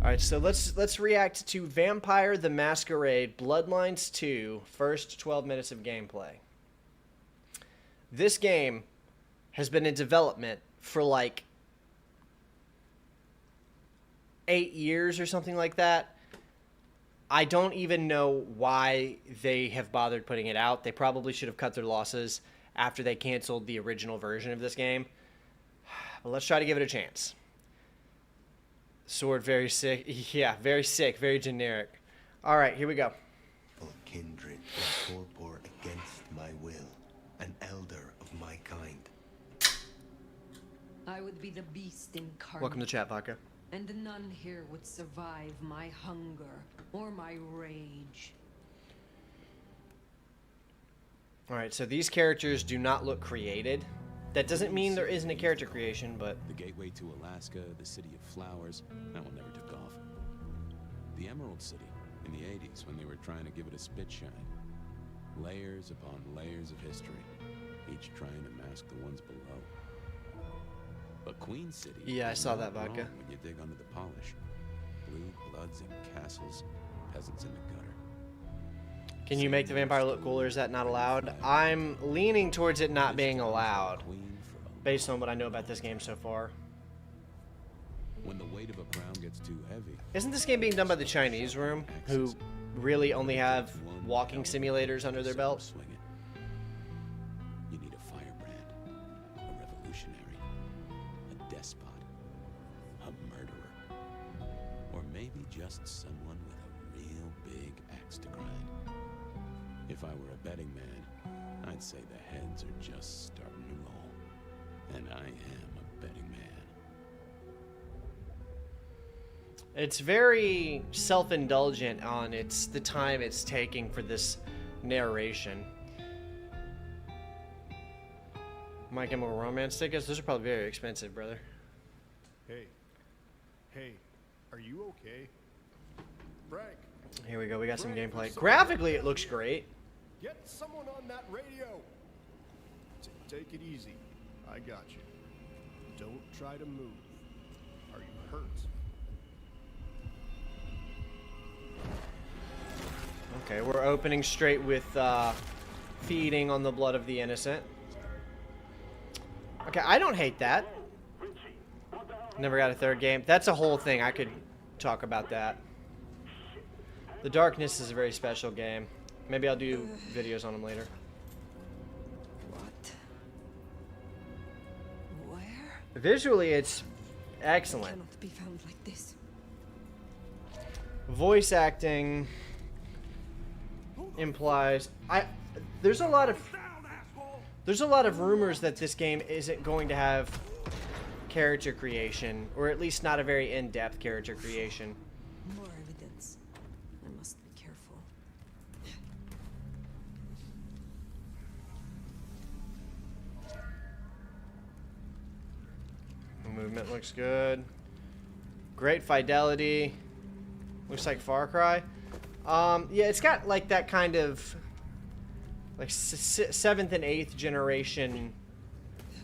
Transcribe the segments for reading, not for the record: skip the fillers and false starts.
Alright, so let's react to Vampire the Masquerade Bloodlines 2, first 12 minutes of gameplay. This game has been in development for like 8 years or something like that. I don't even know why they have bothered putting it out. They probably should have cut their losses after they canceled the original version of this game. But let's try to give it a chance. Sword, very sick. Yeah, very sick, very generic. Alright, here we go. O kindred, a torpor against my will, an elder of my kind. I would be the beast incarnate. Welcome to chat, Vodka. And none here would survive my hunger or my rage. Alright, so these characters do not look created. That doesn't mean there isn't a character creation, but... The gateway to Alaska, the city of flowers, that one never took off. The Emerald City, in the 80s, when they were trying to give it a spit shine. Layers upon layers of history, each trying to mask the ones below. But Queen City... Yeah, I saw that, Vodka. When you dig under the polish. Blue bloods and castles, peasants in the gutter. Can you make the vampire look cooler? Is that not allowed? I'm leaning towards it not being allowed, based on what I know about this game so far. When the weight of a crown gets too heavy. Isn't this game being done by the Chinese room, who really only have walking simulators under their belt? You need a firebrand, a revolutionary, a despot, a murderer, or maybe just someone with a real big axe to grind. If I were a betting man, I'd say the heads are just starting to roll. And I am a betting man. It's very self-indulgent on the time it's taking for this narration. My Chemical Romance tickets? Those are probably very expensive, brother. Hey, are you okay? Frank, Here we go, we got some gameplay. Graphically, it looks great. get someone on that radio. Take it easy. I got you. Don't try to move. Are you hurt? Okay, we're opening straight with feeding on the blood of the innocent. Okay, I don't hate that. Never got a third game. That's a whole thing. I could talk about that. The Darkness is a very special game. Maybe I'll do videos on them later. What? Where? Visually, it's excellent. Cannot be found like this. Voice acting implies there's a lot of rumors that this game isn't going to have character creation, or at least not a very in-depth character creation. More evidence. I must be careful. The movement looks good. Great fidelity. Looks like Far Cry. Yeah, it's got like that kind of like 7th and 8th generation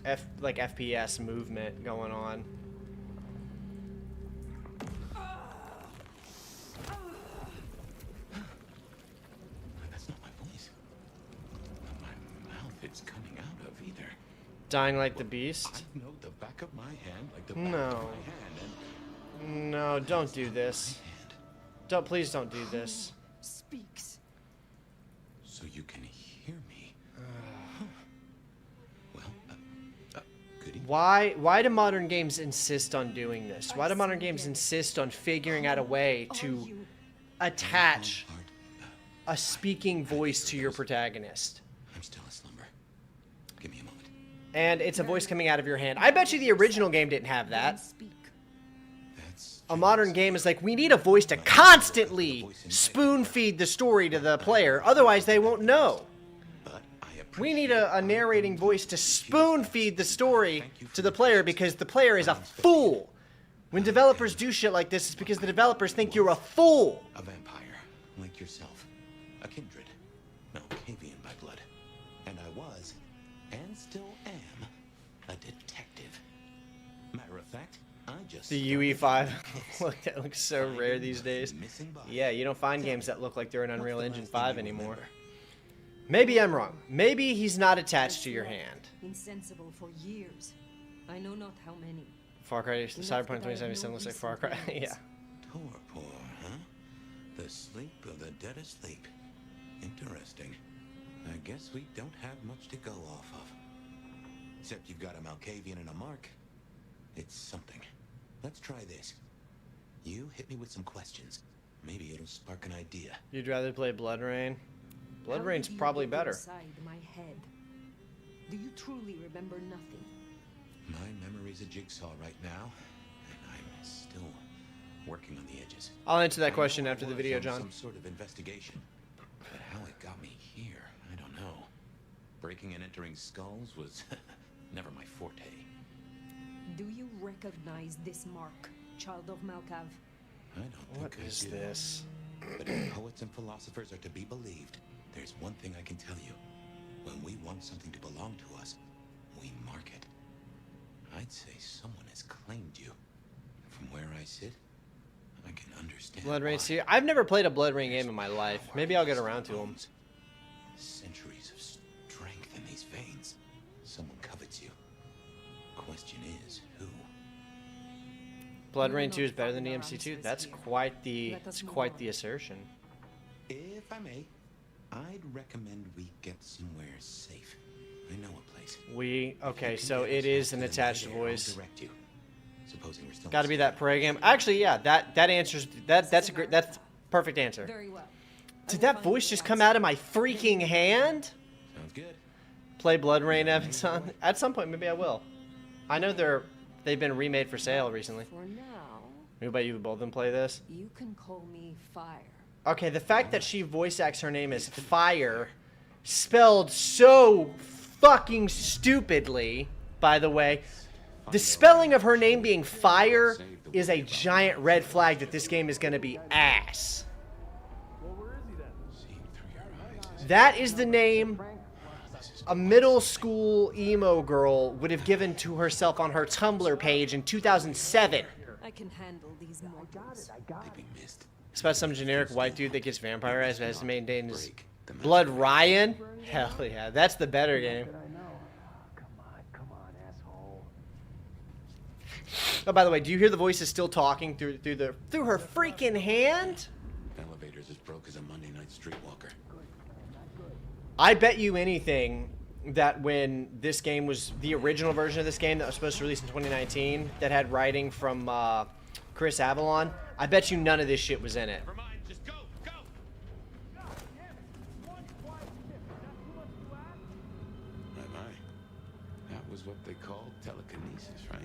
FPS movement going on. That's not my voice. My mouth it's coming out of either. Dying like the beast. I know the back of my hand like the back No. of my hand. And No, don't do this. Don't, please don't do this. Speaks. so you can hear me. Well, goody. Why do modern games insist on doing this? Why do modern games insist on figuring out a way to attach a speaking voice to your protagonist? I'm still asleep. Give me a moment. And it's a voice coming out of your hand. I bet you the original game didn't have that. A modern game is like, we need a voice to constantly spoon-feed the story to the player, otherwise they won't know. We need a narrating voice to spoon-feed the story to the player because the player is a fool. When developers do shit like this, it's because the developers think you're a fool. A vampire, like yourself. A kindred. Malkavian by blood. And I was, and still am, a detective. Matter of fact, I just The UE5. Look, that looks so rare these days. Yeah, you don't find games that look like they're in Unreal Engine 5 anymore. Maybe I'm wrong. Maybe he's not attached to your hand. Insensible for years. I know not how many. Far Cry, Cyberpunk 2077 looks like Far Cry. Yeah. Torpor, huh? The sleep of the dead asleep. Interesting. I guess we don't have much to go off of. Except you've got a Malkavian and a Mark. It's something. Let's try this. You hit me with some questions. Maybe it'll spark an idea. You'd rather play Blood Rain? Blood How Rain's did you probably get better. inside my head? Do you truly remember nothing? My memory's a jigsaw right now, and I'm still working on the edges. I'll answer that question I know after the I video, was on John. Some sort of investigation, but how it got me here, I don't know. Breaking and entering skulls was never my forte. Do you recognize this mark, child of Malkav? I don't What think I is do. this? But if poets and philosophers are to be believed, there's one thing I can tell you. When we want something to belong to us, we mark it. I'd say someone has claimed you. From where I sit, I can understand Blood Rain. why. See, I've never played a Blood Rain game in my life. Maybe I'll get around to them. Centuries of strength in these veins. Someone covets you. Question is, who? Blood Rain 2 is better than EMC2. That's quite the assertion. If I may, I'd recommend we get somewhere safe. I know a place. Okay, so it is an attached voice. Direct you. Supposing we're still Got to be that prey game. Actually, yeah, that answers that's a great, that's perfect answer. Very well. Did that voice just come out of my freaking hand? Sounds good. Play Blood Rain, Evanson. At some point, maybe I will. I know they've been remade for sale recently. For now, Maybe about you both of them play this. you can call me Fire. Okay, the fact that she voice acts her name as Fire, spelled so fucking stupidly, by the way. The spelling of her name being Fire is a giant red flag that this game is going to be ass. Seeing through your eyes. That is the name a middle school emo girl would have given to herself on her Tumblr page in 2007. I can handle these mortals. They'd be missed. It's about some generic white dude that gets vampirized but has to maintain his Break the blood. Ryan? Hell yeah, that's the better game. Oh, by the way, do you hear the voices still talking through her freaking hand? Elevator's as broke as a Monday night streetwalker. I bet you anything that when this game was the original version of this game that was supposed to release in 2019 that had writing from Chris Avalon, I bet you none of this shit was in it. Never mind, just go, go! My. That was what they called telekinesis, right?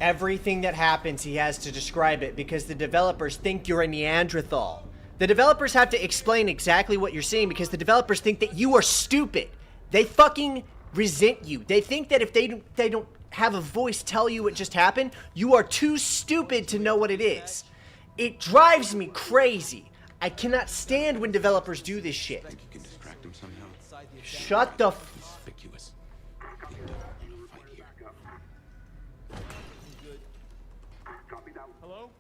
Everything that happens, he has to describe it because the developers think you're a Neanderthal. The developers have to explain exactly what you're seeing because the developers think that you are stupid. They fucking resent you. They think that if they don't have a voice tell you what just happened, you are too stupid to know what it is. It drives me crazy. I cannot stand when developers do this shit. Think you can distract him somehow? Shut the f- Conspicuous. You don't want to fight here. Hello?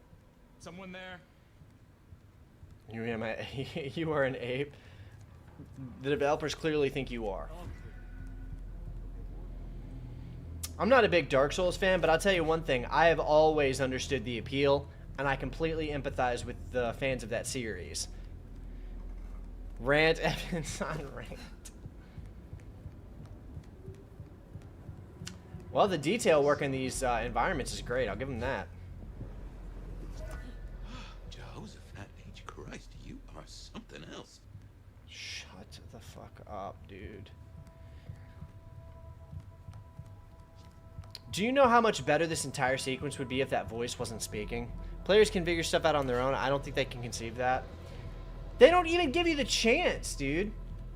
Someone there? You are an ape. The developers clearly think you are. I'm not a big Dark Souls fan, but I'll tell you one thing. I have always understood the appeal, and I completely empathize with the fans of that series. Rant Evans on rant. Well, the detail work in these environments is great. I'll give them that. Jehoshaphat H. Christ, you are something else. Shut the fuck up, dude. Do you know how much better this entire sequence would be if that voice wasn't speaking? Players can figure stuff out on their own. I don't think they can conceive that. They don't even give you the chance, dude.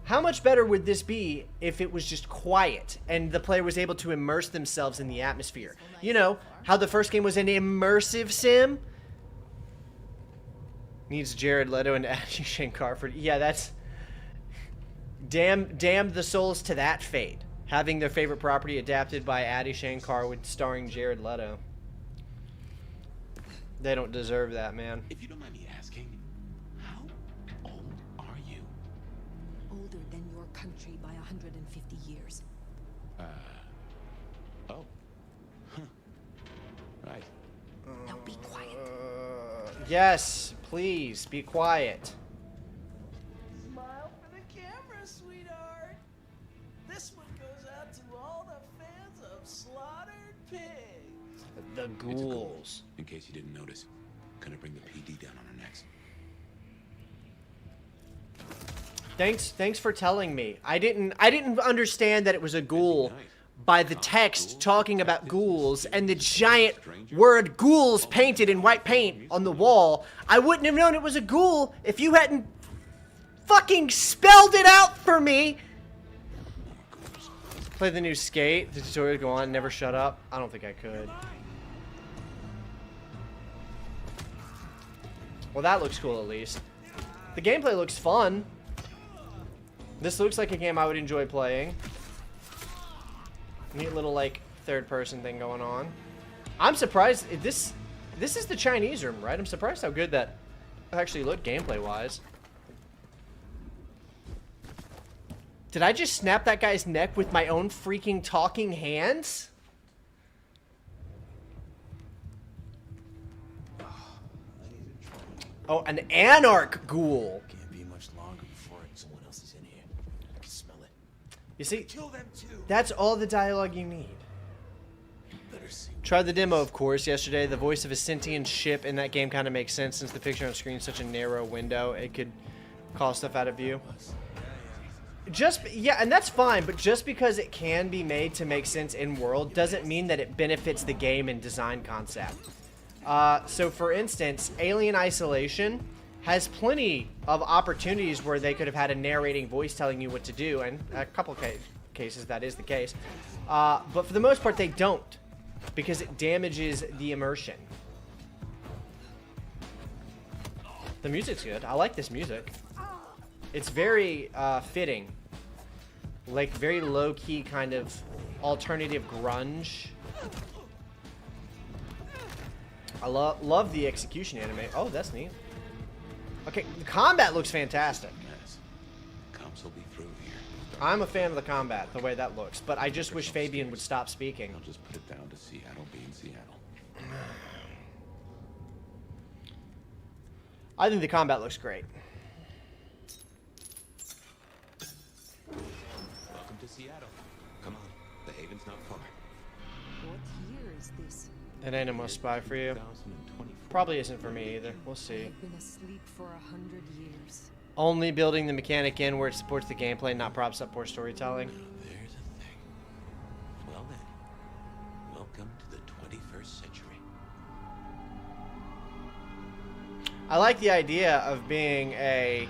How much better would this be if it was just quiet and the player was able to immerse themselves in the atmosphere? You know, how the first game was an immersive sim? Needs Jared Leto and Ashley Shankar for... Yeah, that's... Damn the souls to that fate. Having their favorite property adapted by Adi Shankar with starring Jared Leto. They don't deserve that, man. If you don't mind me asking, how old are you? Older than your country by 150 years. Oh. Huh. Right. Now be quiet. Yes, please, be quiet. Smile for the camera, sweetheart. This one goes out to all the fans of slaughtered pigs. The It's a ghoul, ghouls. in case you didn't notice. Gonna bring the PD down on our necks. Thanks for telling me. I didn't understand that it was a ghoul by the text talking about ghouls and the giant word ghouls painted in white paint on the wall. I wouldn't have known it was a ghoul if you hadn't fucking spelled it out for me. Play the new Skate. The tutorial go on, never shut up. I don't think I could. Well, that looks cool at least. The gameplay looks fun. This looks like a game I would enjoy playing. Neat little, like, third-person thing going on. I'm surprised. This is the Chinese room, right? I'm surprised how good that actually looked gameplay-wise. Did I just snap that guy's neck with my own freaking talking hands? Oh, an Anarch Ghoul. Can't be much longer before someone else is in here. I can smell it. You see, Kill them too. that's all the dialogue you need. Better see. Tried the demo, of course, yesterday. The voice of a sentient ship in that game kind of makes sense since the picture on screen is such a narrow window. It could call stuff out of view. Yeah, and that's fine, but just because it can be made to make sense in world doesn't mean that it benefits the game and design concept. So for instance, Alien Isolation has plenty of opportunities where they could have had a narrating voice telling you what to do, and a couple cases that is the case. But for the most part, they don't, because it damages the immersion. The music's good. I like this music. It's very fitting. Like, very low-key kind of alternative grunge. I love the execution anime. Oh, that's neat. Okay, the combat looks fantastic. Mess. Cops will be through here. I'm a fan of the combat, the way that looks, but I just wish Fabian would stop speaking. I'll just put it down to Seattle being Seattle. I think the combat looks great. Welcome to Seattle. Come on, the haven's not far. What year is this? It ain't a must spy for you. 2024. Probably isn't for me either. We'll see. I've been asleep for 100 years. Only building the mechanic in where it supports the gameplay, not props up poor storytelling. Now there's a thing. Well then, welcome to the 21st century. I like the idea of being a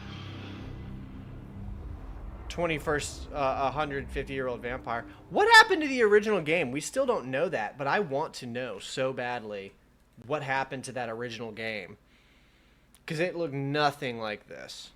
21st, 150-year-old vampire. What happened to the original game? We still don't know that, but I want to know so badly what happened to that original game. Because it looked nothing like this.